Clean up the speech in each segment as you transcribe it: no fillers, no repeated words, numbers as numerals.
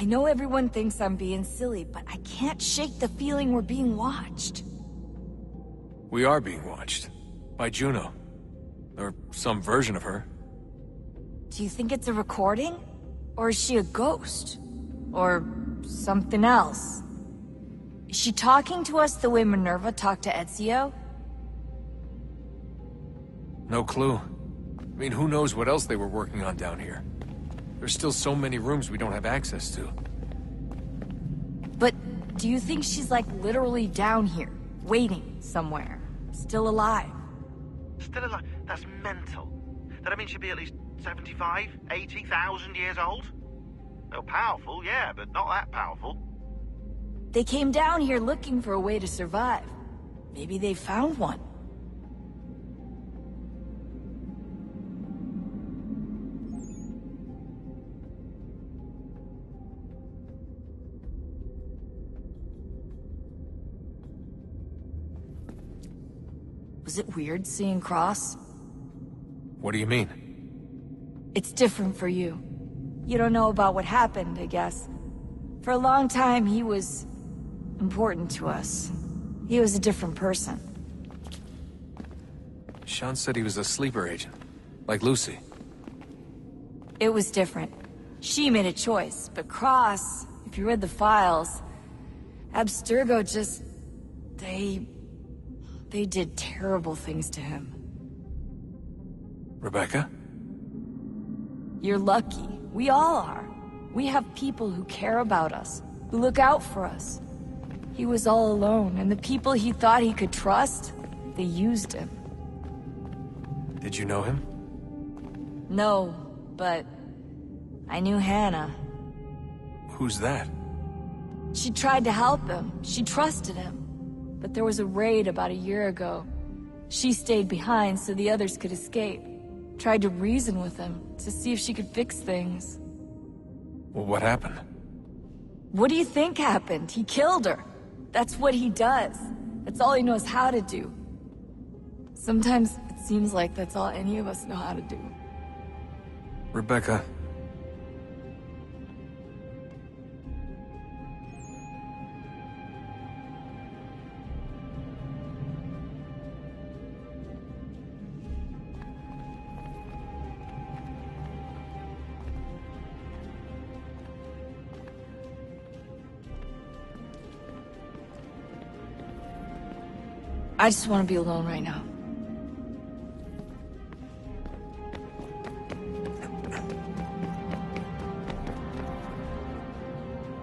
I know everyone thinks I'm being silly, but I can't shake the feeling we're being watched. We are being watched. By Juno. Or some version of her. Do you think it's a recording? Or is she a ghost? Or something else? Is she talking to us the way Minerva talked to Ezio? No clue. I mean, who knows what else they were working on down here? There's still so many rooms we don't have access to. But do you think she's like literally down here, waiting somewhere, still alive? Still alive? That's mental. That I mean she'd be at least 75, 80,000 years old? Well, powerful, yeah, but not that powerful. They came down here looking for a way to survive. Maybe they found one. Was it weird seeing Cross? What do you mean? It's different for you. You don't know about what happened, I guess. For a long time, he was important to us. He was a different person. Sean said he was a sleeper agent. Like Lucy. It was different. She made a choice, but Cross, if you read the files, Abstergo just... They did terrible things to him. Rebecca? You're lucky. We all are. We have people who care about us, who look out for us. He was all alone, and the people he thought he could trust, they used him. Did you know him? No, but I knew Hannah. Who's that? She tried to help him. She trusted him. But there was a raid about a year ago. She stayed behind so the others could escape. Tried to reason with him, to see if she could fix things. Well, what happened? What do you think happened? He killed her. That's what he does. That's all he knows how to do. Sometimes it seems like that's all any of us know how to do. Rebecca. I just want to be alone right now.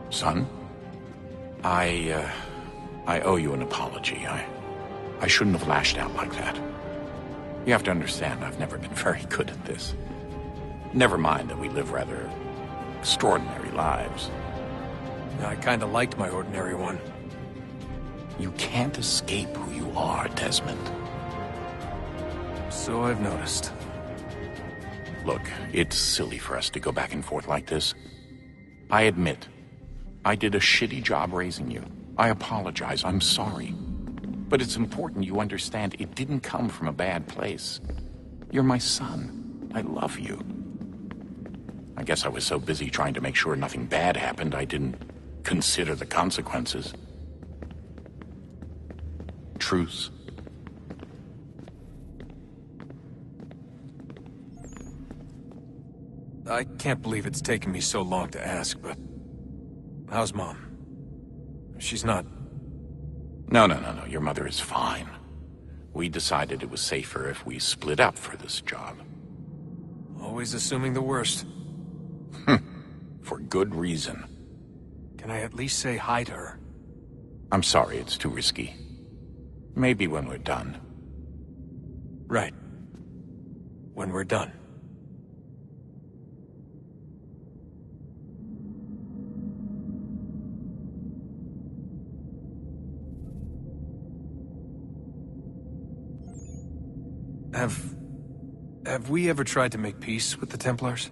Son, I owe you an apology. I shouldn't have lashed out like that. You have to understand, I've never been very good at this. Never mind that we live rather extraordinary lives. I kinda liked my ordinary one. You can't escape who you are, Desmond. So I've noticed. Look, it's silly for us to go back and forth like this. I admit, I did a shitty job raising you. I apologize, I'm sorry. But it's important you understand it didn't come from a bad place. You're my son. I love you. I guess I was so busy trying to make sure nothing bad happened, I didn't consider the consequences. Truce. I can't believe it's taken me so long to ask, but... how's Mom? She's not... No. Your mother is fine. We decided it was safer if we split up for this job. Always assuming the worst. For good reason. Can I at least say hi to her? I'm sorry, it's too risky. Maybe when we're done. Right. When we're done. Have we ever tried to make peace with the Templars?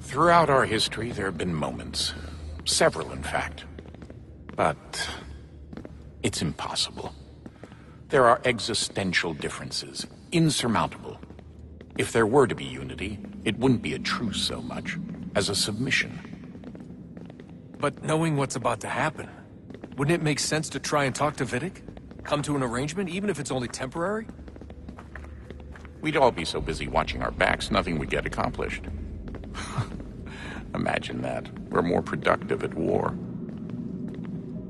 Throughout our history, there have been moments. Several, in fact. But... it's impossible. There are existential differences, insurmountable. If there were to be unity, it wouldn't be a truce so much as a submission. But knowing what's about to happen, wouldn't it make sense to try and talk to Vidic? Come to an arrangement, even if it's only temporary? We'd all be so busy watching our backs, nothing would get accomplished. Imagine that. We're more productive at war.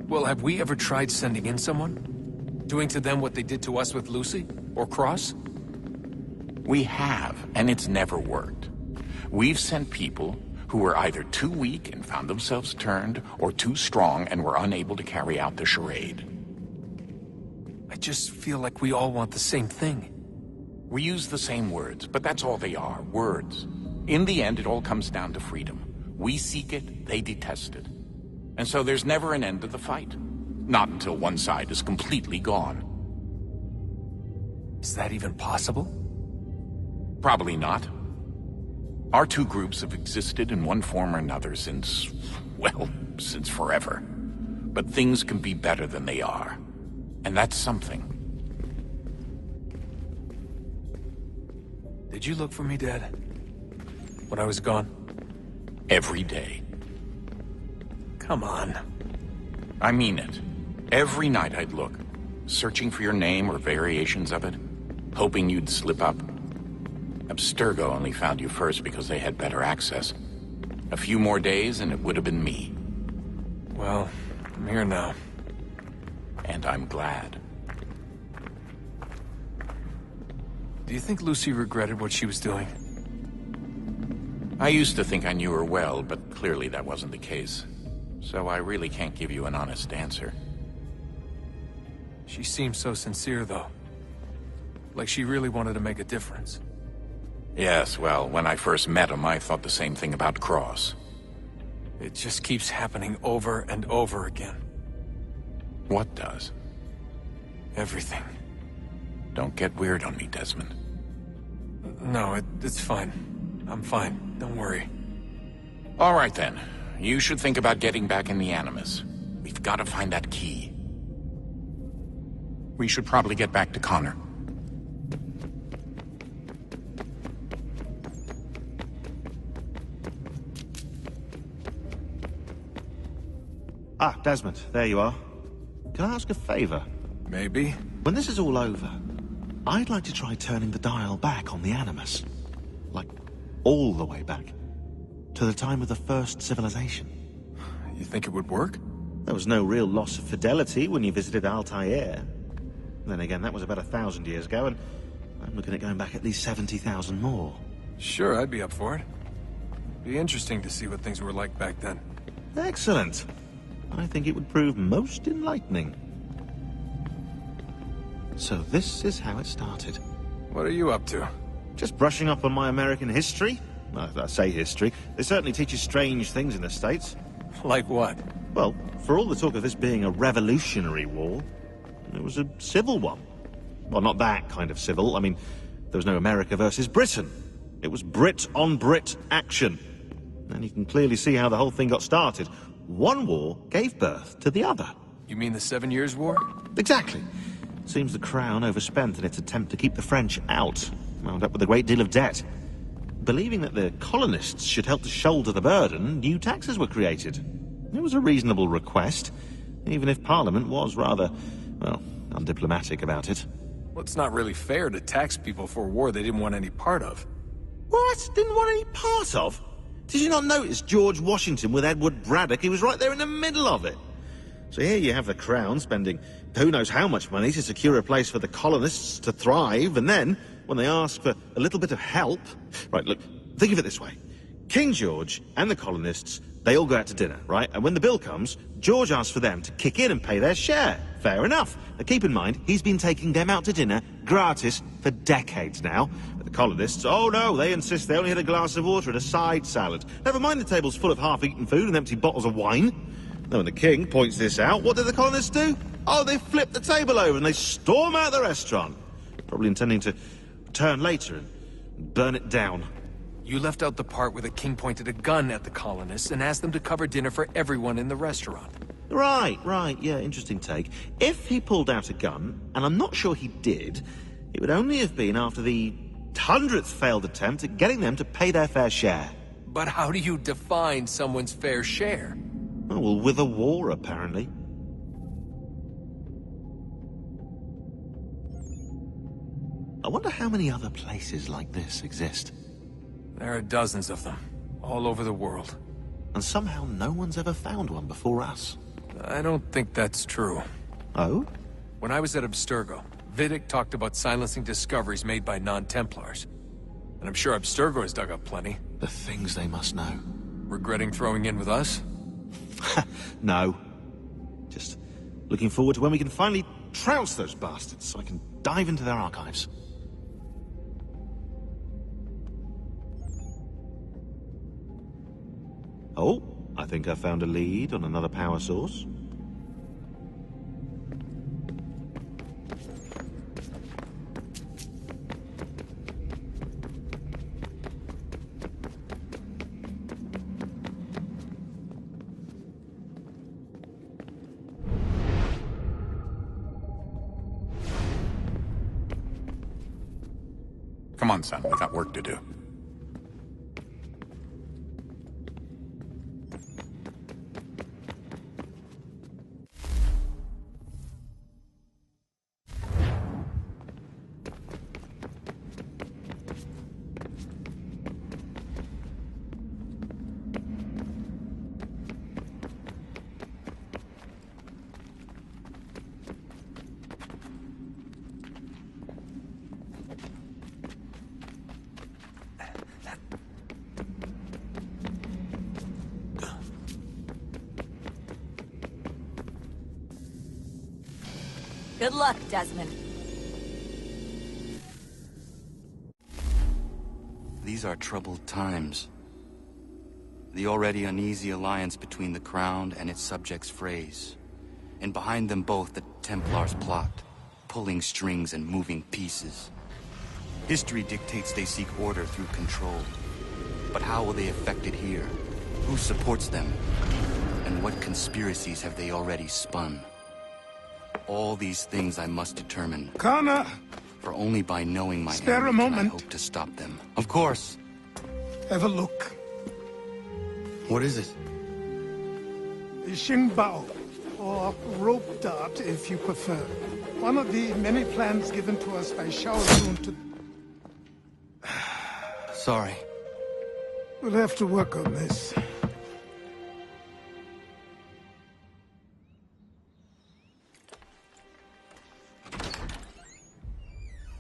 Well, have we ever tried sending in someone? Doing to them what they did to us with Lucy? Or Cross? We have, and it's never worked. We've sent people who were either too weak and found themselves turned, or too strong and were unable to carry out the charade. I just feel like we all want the same thing. We use the same words, but that's all they are, words. In the end, it all comes down to freedom. We seek it, they detest it. And so there's never an end to the fight. Not until one side is completely gone. Is that even possible? Probably not. Our two groups have existed in one form or another since, well, since forever. But things can be better than they are. And that's something. Did you look for me, Dad? When I was gone? Every day. Come on. I mean it. Every night I'd look, searching for your name or variations of it, hoping you'd slip up. Abstergo only found you first because they had better access. A few more days and it would have been me. Well, I'm here now. And I'm glad. Do you think Lucy regretted what she was doing? I used to think I knew her well, but clearly that wasn't the case. So I really can't give you an honest answer. She seemed so sincere, though. Like she really wanted to make a difference. Yes, well, when I first met him, I thought the same thing about Cross. It just keeps happening over and over again. What does? Everything. Don't get weird on me, Desmond. No, it's fine. I'm fine. Don't worry. All right, then. You should think about getting back in the Animus. We've got to find that key. We should probably get back to Connor. Ah, Desmond, there you are. Can I ask a favor? Maybe. When this is all over, I'd like to try turning the dial back on the Animus. Like, all the way back. To the time of the first civilization. You think it would work? There was no real loss of fidelity when you visited Altair. Then again, that was about 1,000 years ago, and I'm looking at going back at least 70,000 more. Sure, I'd be up for it. Be interesting to see what things were like back then. Excellent. I think it would prove most enlightening. So this is how it started. What are you up to? Just brushing up on my American history. Well, I say history. They certainly teach you strange things in the States. Like what? Well, for all the talk of this being a revolutionary war, it was a civil one. Well, not that kind of civil. I mean, there was no America versus Britain. It was Brit on Brit action. And you can clearly see how the whole thing got started. One war gave birth to the other. You mean the 7 Years' War? Exactly. Seems the Crown overspent in its attempt to keep the French out, wound up with a great deal of debt. Believing that the colonists should help to shoulder the burden, new taxes were created. It was a reasonable request, even if Parliament was rather, well, undiplomatic about it. Well, it's not really fair to tax people for a war they didn't want any part of. What? Didn't want any part of? Did you not notice George Washington with Edward Braddock? He was right there in the middle of it. So here you have the Crown spending who knows how much money to secure a place for the colonists to thrive, and then, when they ask for a little bit of help... Right, look, think of it this way. King George and the colonists, they all go out to dinner, right? And when the bill comes, George asks for them to kick in and pay their share. Fair enough. Now keep in mind, he's been taking them out to dinner gratis for decades now. But the colonists, oh no, they insist they only had a glass of water and a side salad. Never mind the table's full of half-eaten food and empty bottles of wine. Now when the king points this out, what do the colonists do? Oh, they flip the table over and they storm out the restaurant. Probably intending to return later and burn it down. You left out the part where the king pointed a gun at the colonists and asked them to cover dinner for everyone in the restaurant. Right, yeah, interesting take. If he pulled out a gun, and I'm not sure he did, it would only have been after the 100th failed attempt at getting them to pay their fair share. But how do you define someone's fair share? Oh, well, with a war, apparently. I wonder how many other places like this exist. There are dozens of them, all over the world. And somehow no one's ever found one before us. I don't think that's true. Oh? When I was at Abstergo, Vidic talked about silencing discoveries made by non-Templars. And I'm sure Abstergo has dug up plenty. The things they must know. Regretting throwing in with us? No. Just looking forward to when we can finally trounce those bastards so I can dive into their archives. Oh, I think I found a lead on another power source. Come on, son, we got work to do. Good luck, Desmond. These are troubled times. The already uneasy alliance between the Crown and its subjects frays. And behind them both the Templars plot, pulling strings and moving pieces. History dictates they seek order through control. But how will they affect it here? Who supports them? And what conspiracies have they already spun? All these things I must determine. Connor! For only by knowing my Spare enemy a can I moment. hope to stop them. Of course. Have a look. What is it? Xingbao, or rope dart if you prefer. One of the many plans given to us by Shao Zun to... Sorry. We'll have to work on this.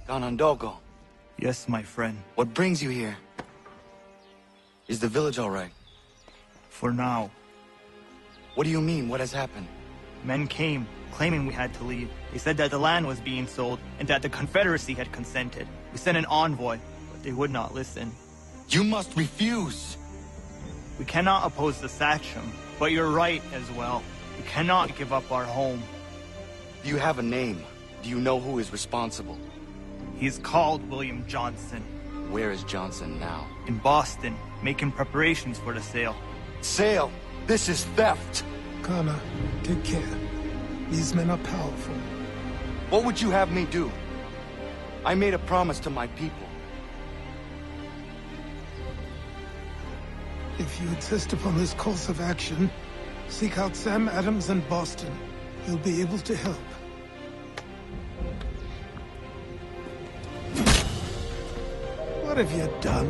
Ganondogo, Yes, my friend. what brings you here? Is the village all right? For now. What do you mean? What has happened? Men came, claiming we had to leave. They said that the land was being sold, and that the Confederacy had consented. We sent an envoy, but they would not listen. You must refuse! We cannot oppose the Sachem, but you're right as well. We cannot give up our home. Do you have a name? Do you know who is responsible? He is called William Johnson. Where is Johnson now? In Boston, making preparations for the sale. Sale! This is theft! Connor, take care. These men are powerful. What would you have me do? I made a promise to my people. If you insist upon this course of action, seek out Sam Adams in Boston. He'll be able to help. What have you done?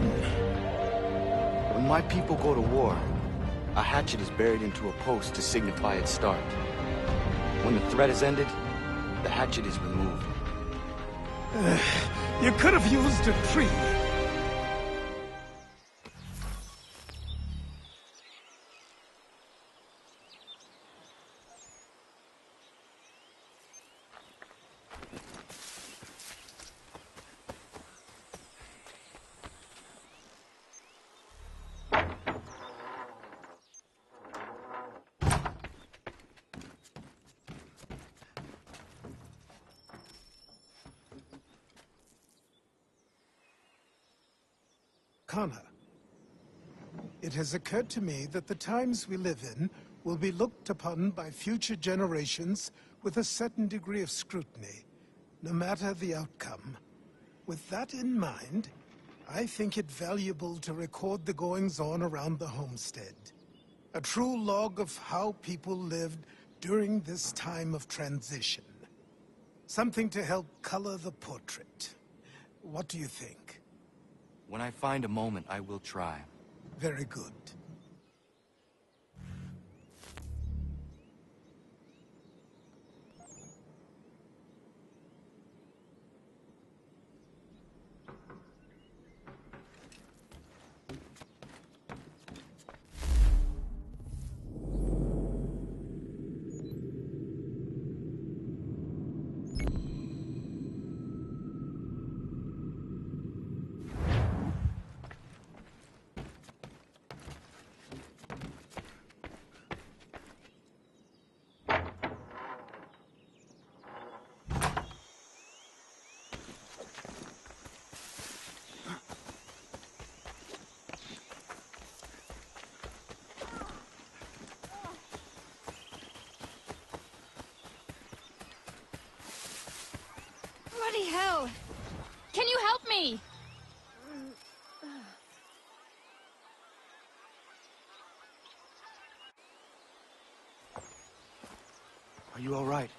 When my people go to war, a hatchet is buried into a post to signify its start. When the threat is ended, the hatchet is removed. You could have used a tree. Connor, it has occurred to me that the times we live in will be looked upon by future generations with a certain degree of scrutiny, no matter the outcome. With that in mind, I think it valuable to record the goings-on around the homestead. A true log of how people lived during this time of transition. Something to help color the portrait. What do you think? When I find a moment, I will try. Very good. Bloody hell! Can you help me? Are you all right?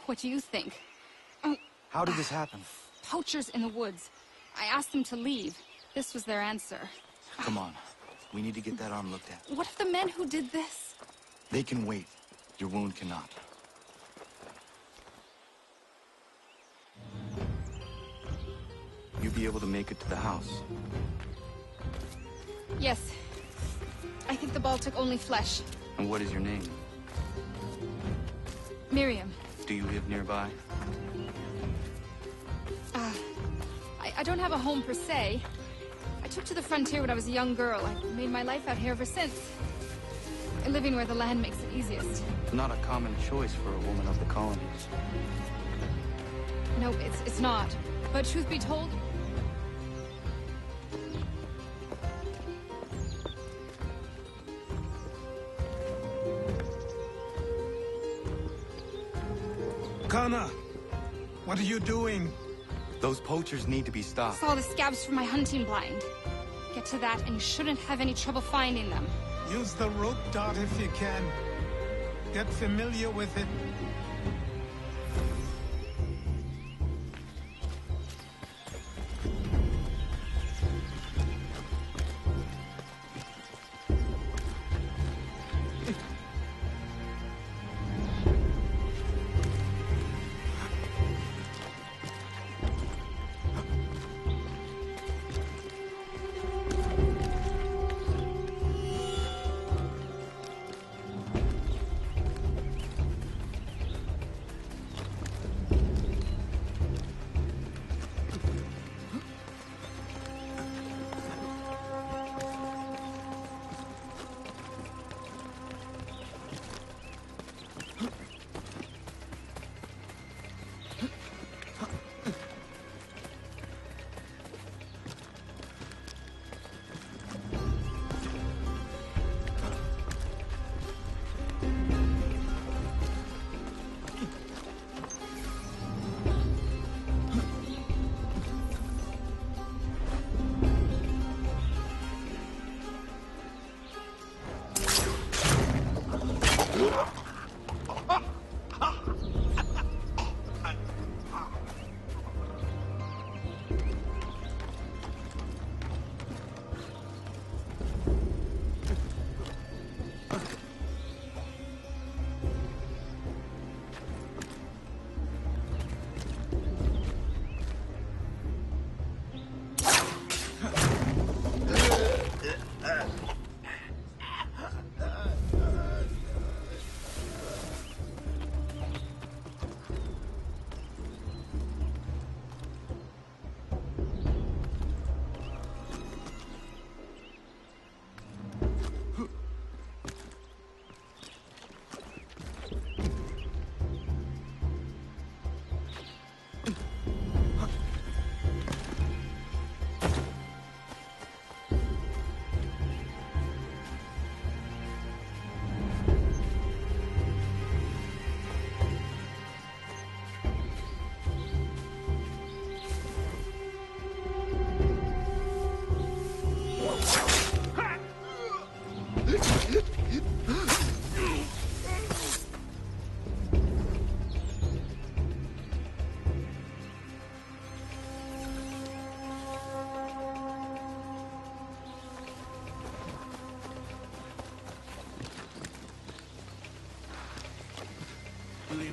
What do you think? How did this happen? Poachers in the woods. I asked them to leave. This was their answer. Come on. We need to get that arm looked at. What if the men who did this? They can wait. Your wound cannot. You be able to make it to the house? Yes. I think the ball took only flesh. And what is your name? Miriam. Do you live nearby? I don't have a home per se. I took to the frontier when I was a young girl. I've made my life out here ever since. Living where the land makes it easiest. Not a common choice for a woman of the colonies. No, it's not. But truth be told, Kana, what are you doing? Those poachers need to be stopped. saw the scabs from my hunting blind. Get to that and you shouldn't have any trouble finding them. Use the rope dart if you can. Get familiar with it.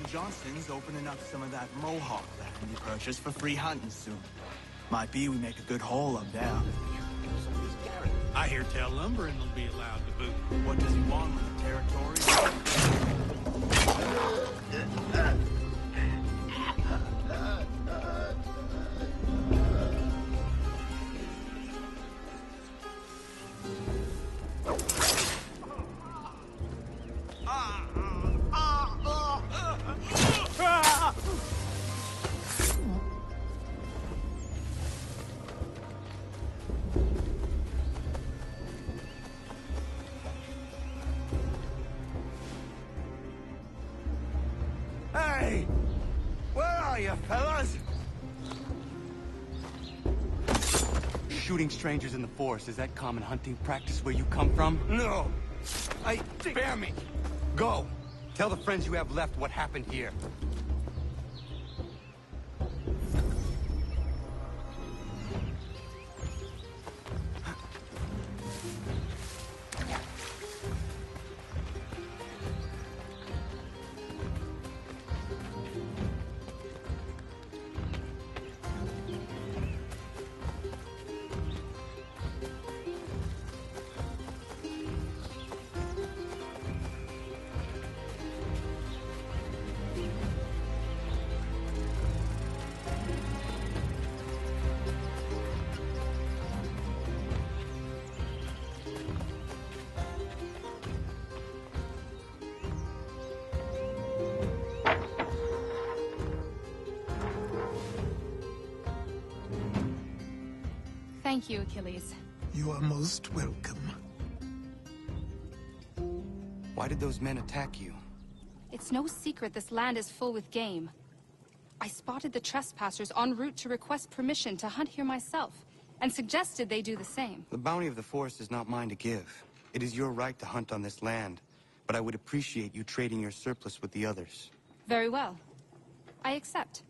Agent Johnson's opening up some of that Mohawk land we purchased for free hunting soon. Might be we make a good haul up there. I hear tell lumbering will be allowed to boot. What does he want with the territory? Hey! Where are you, fellas? Shooting strangers in the forest, is that common hunting practice where you come from? No. Spare me. Go! Tell the friends you have left what happened here. Thank you, Achilles. You are most welcome. Why did those men attack you? It's no secret this land is full with game. I spotted the trespassers en route to request permission to hunt here myself, and suggested they do the same. The bounty of the forest is not mine to give. It is your right to hunt on this land, but I would appreciate you trading your surplus with the others. Very well. I accept.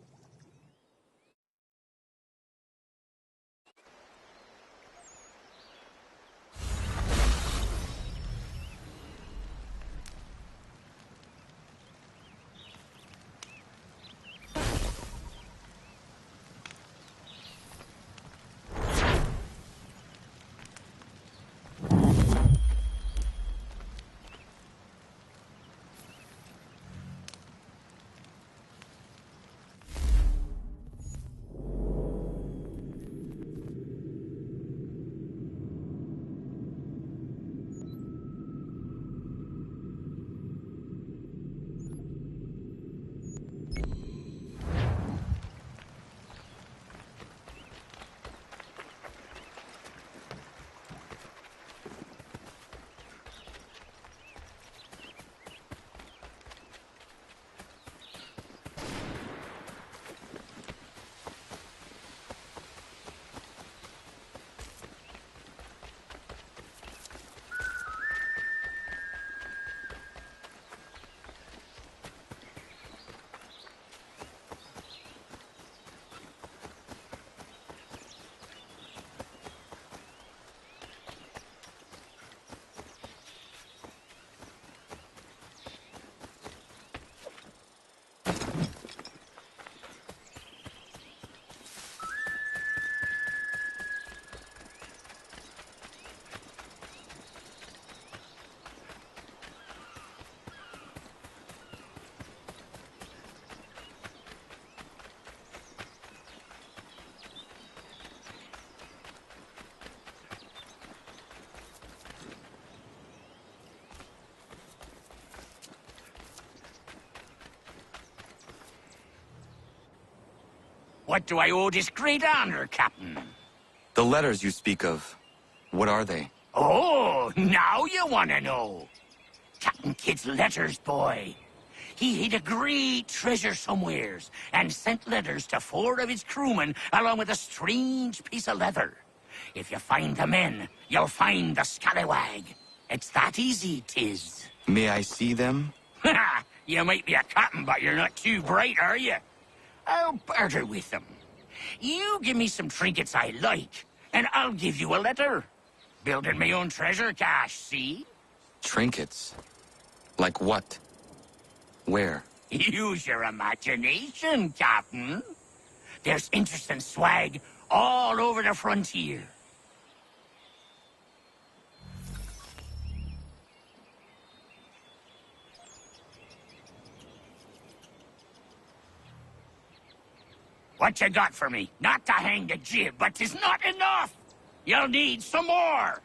What do I owe this great honor, Captain? The letters you speak of, what are they? Oh, now you want to know. Captain Kidd's letters, boy. He hid a great treasure somewheres and sent letters to 4 of his crewmen along with a strange piece of leather. If you find the men, you'll find the scallywag. It's that easy, 'tis. May I see them? Ha! You might be a captain, but you're not too bright, are you? I'll barter with them. You give me some trinkets I like, and I'll give you a letter. Building my own treasure cache, see? Trinkets? Like what? Where? Use your imagination, Captain. There's interesting swag all over the frontier. What you got for me? Not to hang the jib, but 'tis not enough! You'll need some more!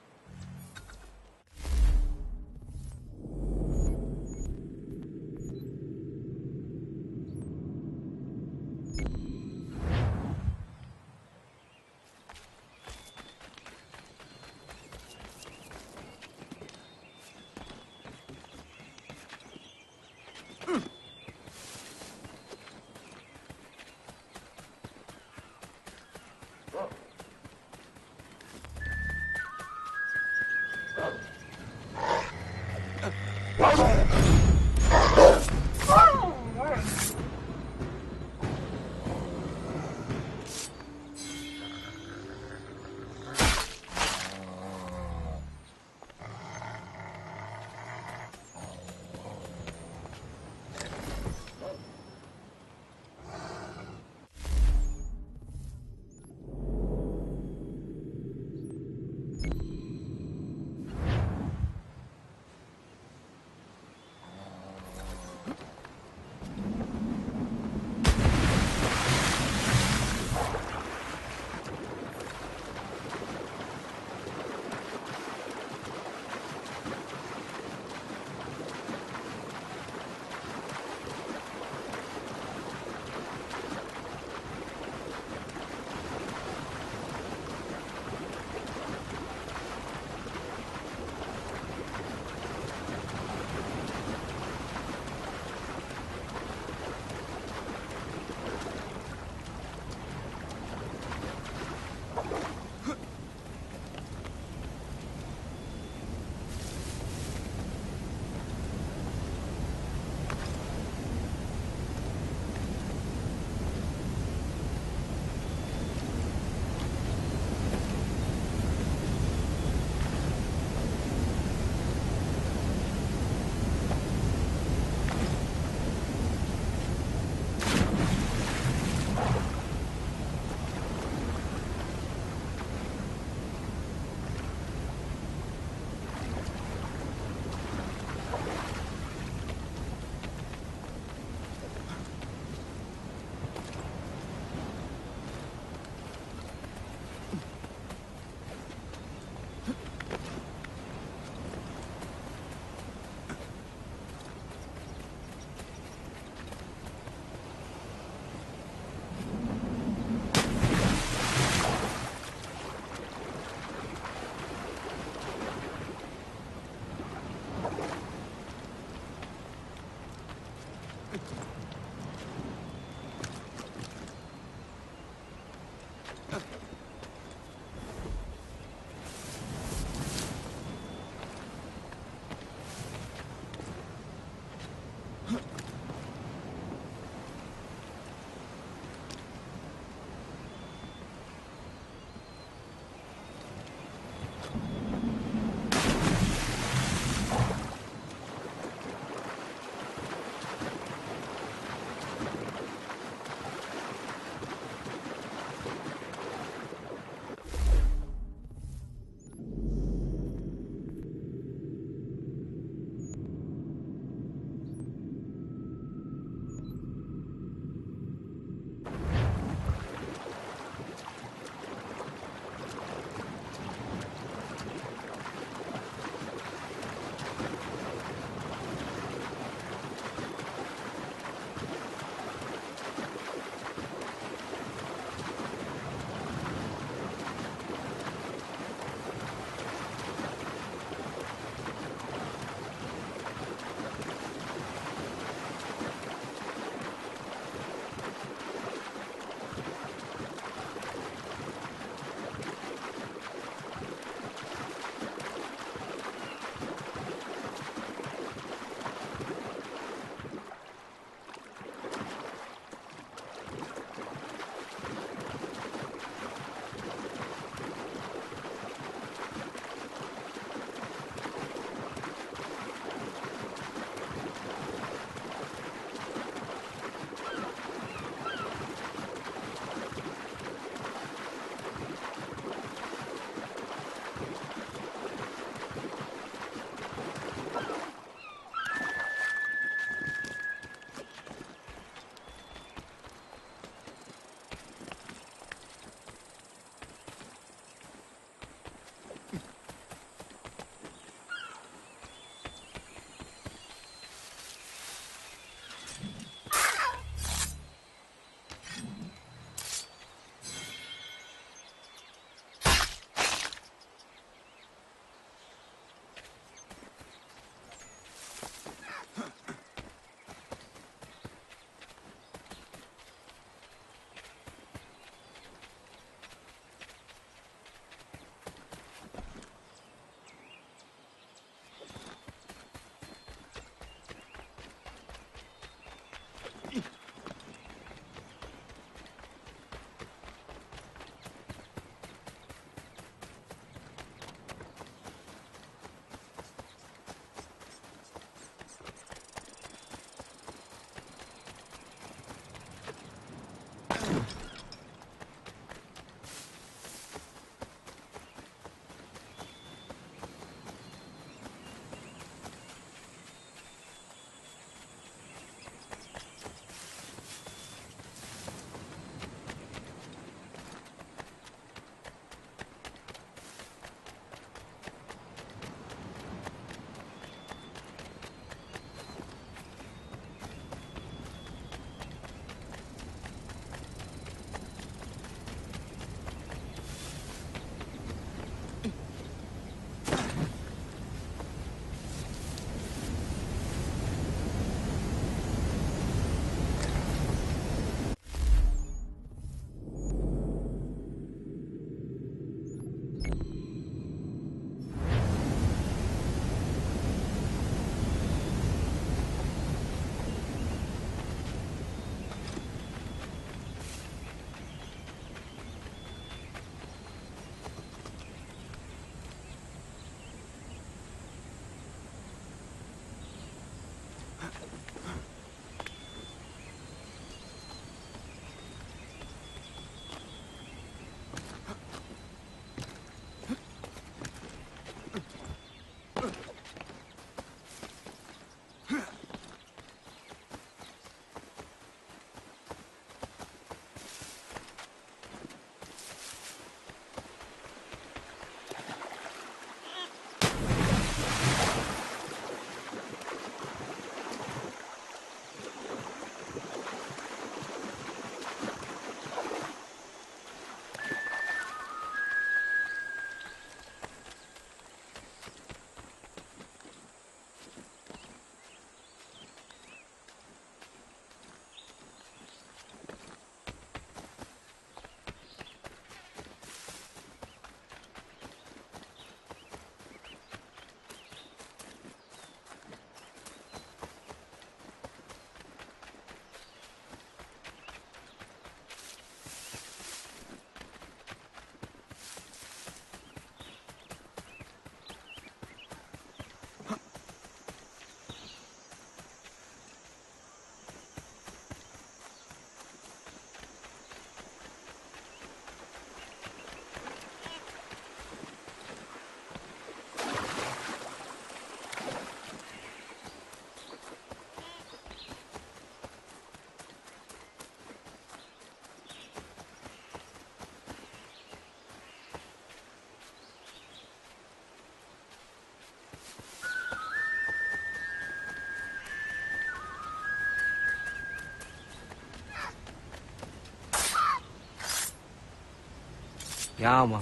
Yama.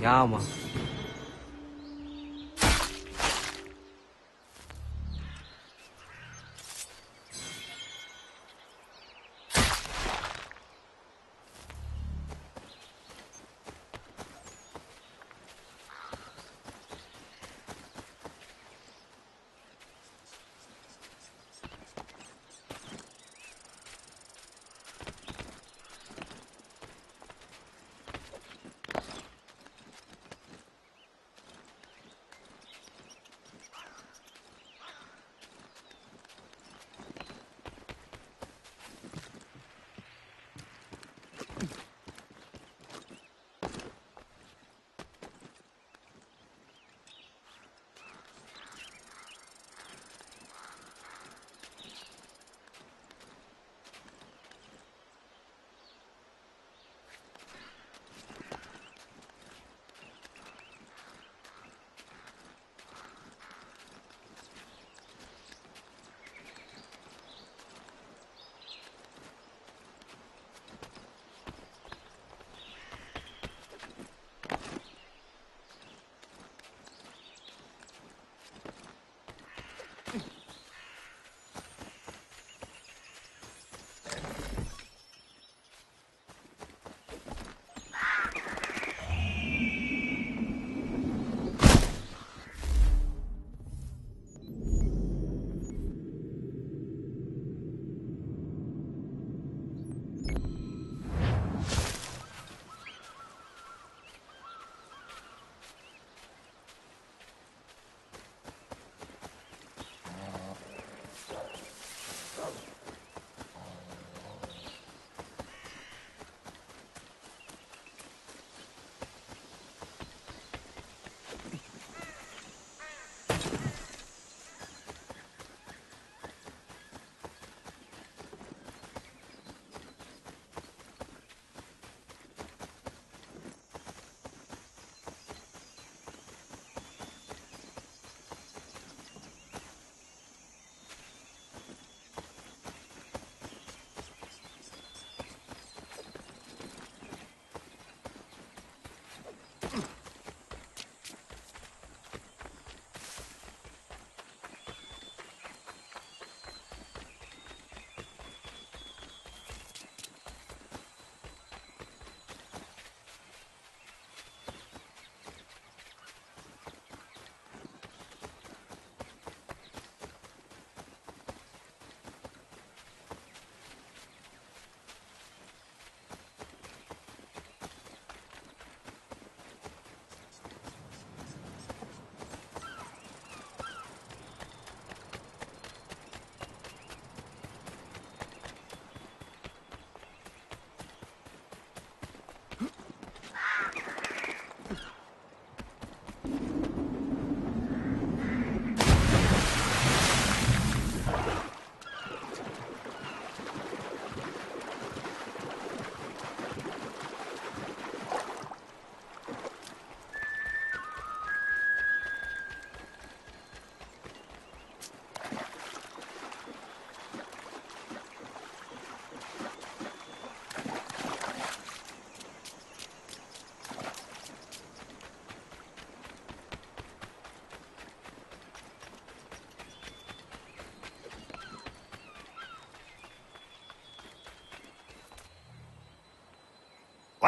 Ja, Mann.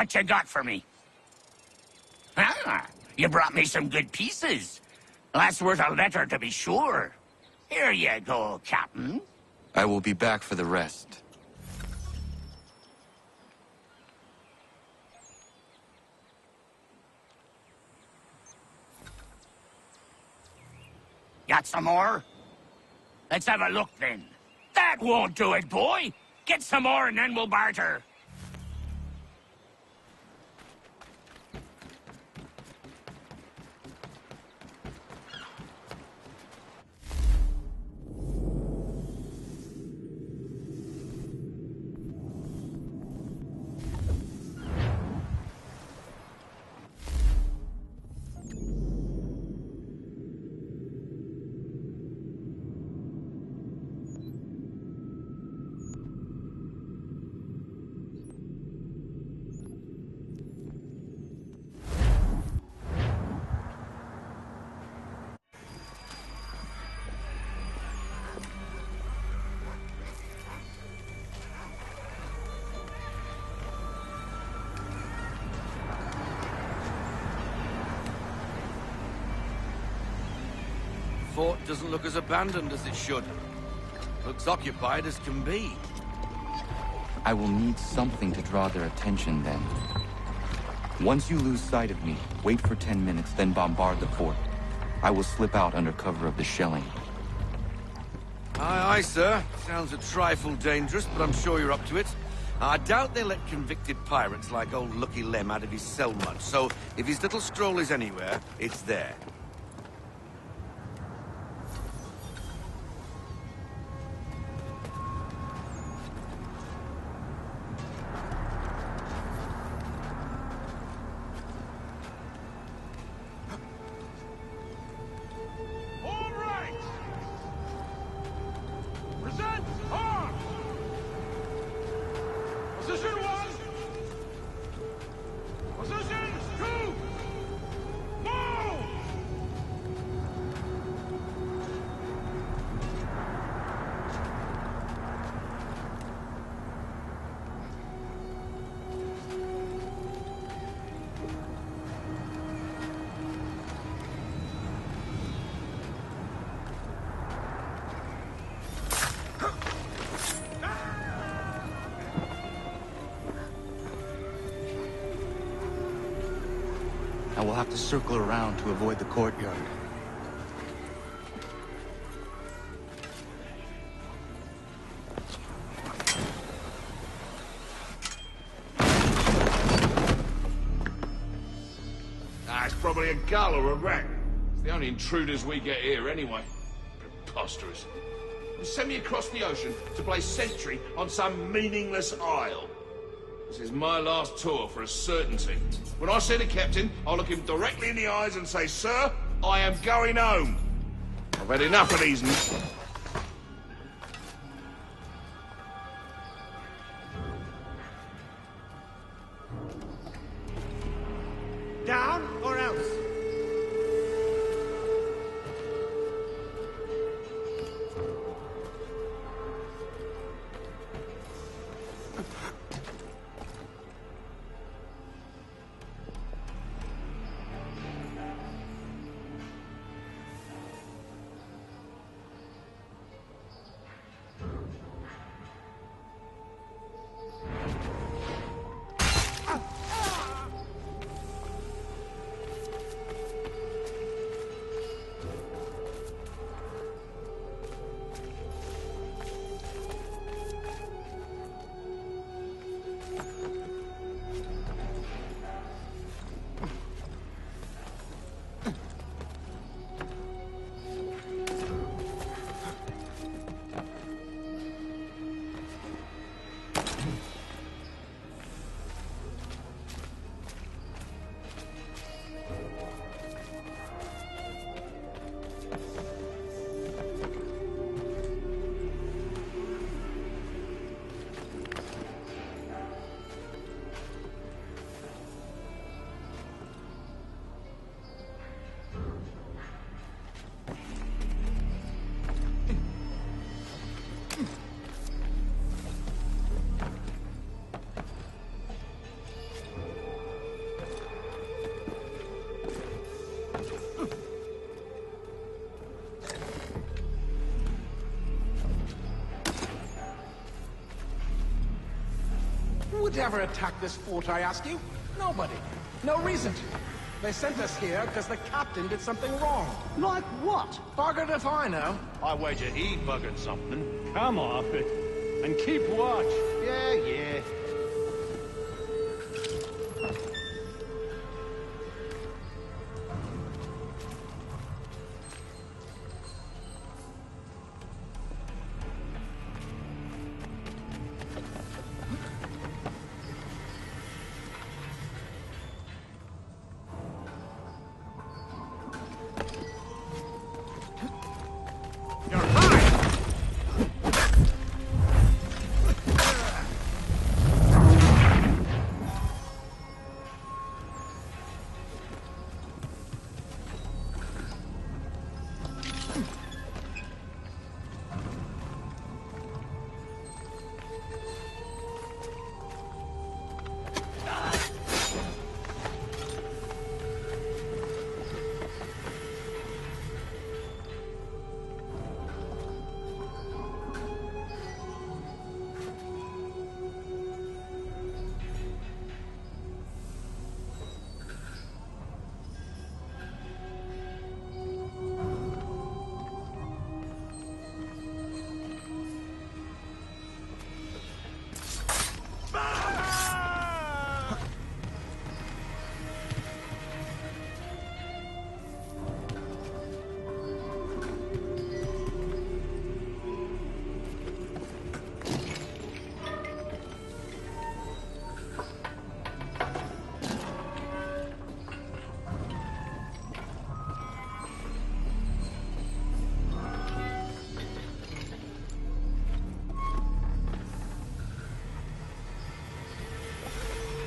What you got for me? Ah, you brought me some good pieces. That's worth a letter to be sure. Here you go, Captain. I will be back for the rest. Got some more? Let's have a look then. That won't do it, boy. Get some more and then we'll barter. Fort doesn't look as abandoned as it should. Looks occupied as can be. I will need something to draw their attention then. Once you lose sight of me, wait for 10 minutes, then bombard the fort. I will slip out under cover of the shelling. Aye, aye, sir. Sounds a trifle dangerous, but I'm sure you're up to it. I doubt they let convicted pirates like old Lucky Lem out of his cell much, so if his little stroll is anywhere, it's there. I will have to circle around to avoid the courtyard. It's probably a gull or a rat. It's the only intruders we get here anyway. Preposterous. Send me across the ocean to play sentry on some meaningless isle. This is my last tour for a certainty. When I see the captain, I'll look him directly in the eyes and say, "Sir, I am going home. I've had enough of these." Down or else? Who would ever attack this fort, I ask you? Nobody. No reason to. They sent us here because the captain did something wrong. Like what? Buggered if I know. I wager he buggered something. Come off it. And keep watch. Yeah, yeah.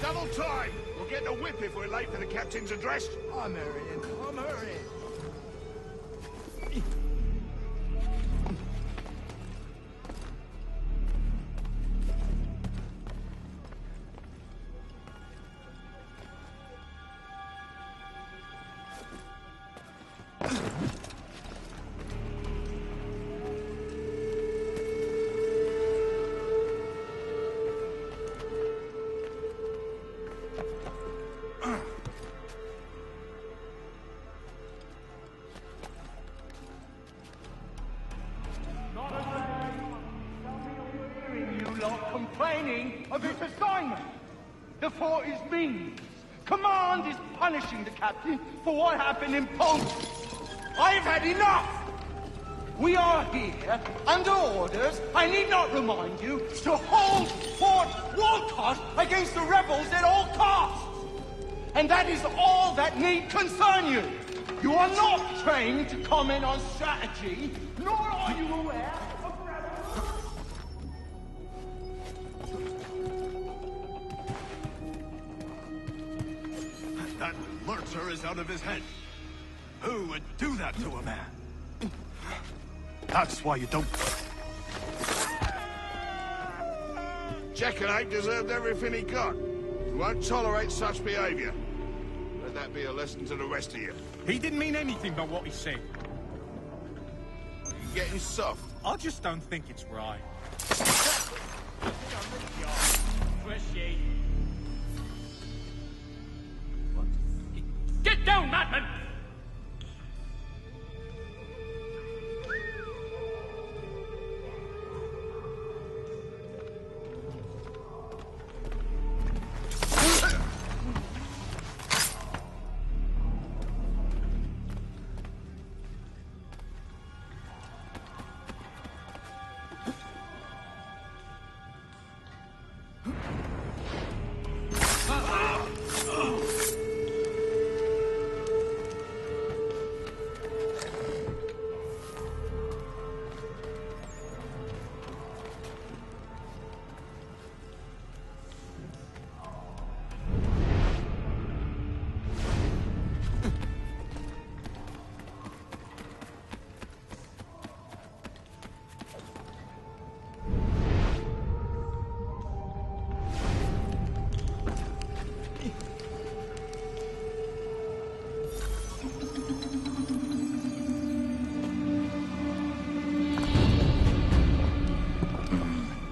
Double time! We'll get the whip if we're late for the captain's address. I'm hurrying. I'm hurrying. Complaining of his assignment. The fort is means. Command is punishing the captain for what happened in Poland. I've had enough! We are here, under orders, I need not remind you, to hold Fort Walcott against the rebels at all costs! And that is all that need concern you! You are not trained to comment on strategy, nor are you aware of rebels. That lurcher is out of his head. Who would do that to a man? That's why you don't... Jackanapes deserved everything he got. We won't tolerate such behavior. Let that be a lesson to the rest of you. He didn't mean anything by what he said. You're getting soft. I just don't think it's right. Get down, madman!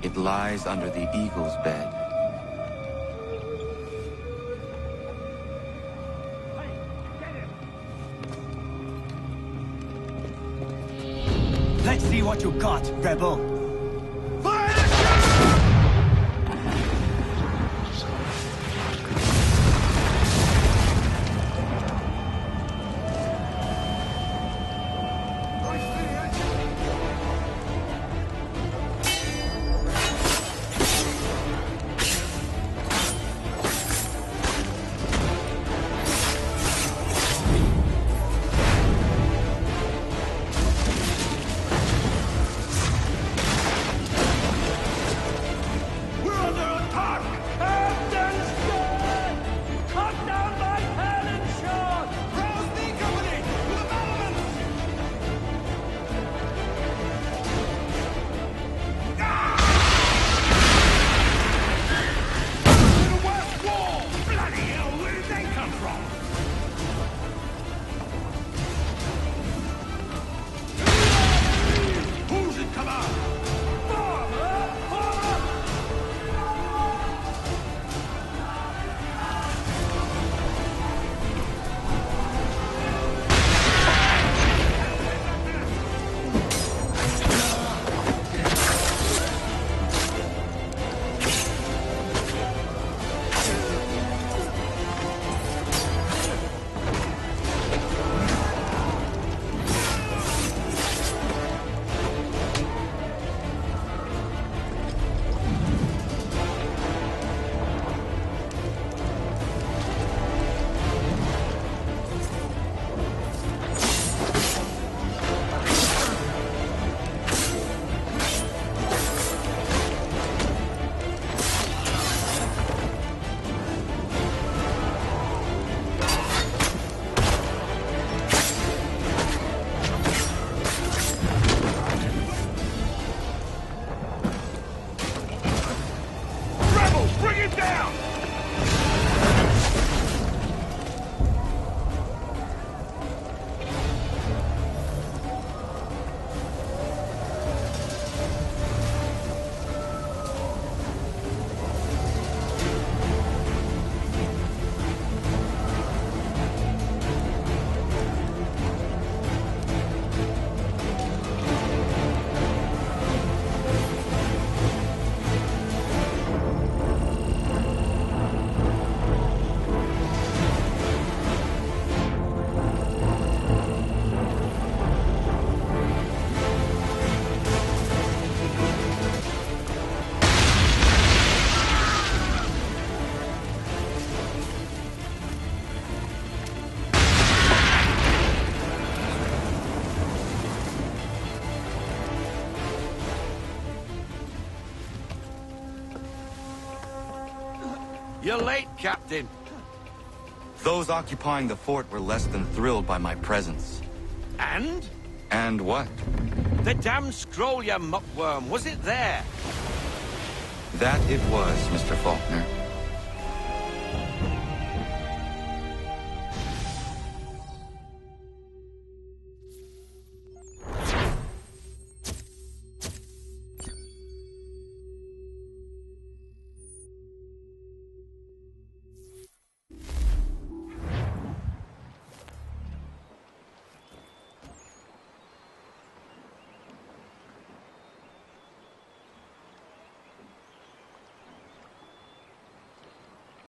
It lies under the eagle's bed. Let's see what you got, rebel. You're late, Captain. Those occupying the fort were less than thrilled by my presence. And? And what? The damn scroll, you muckworm. Was it there? That it was, Mr. Faulkner.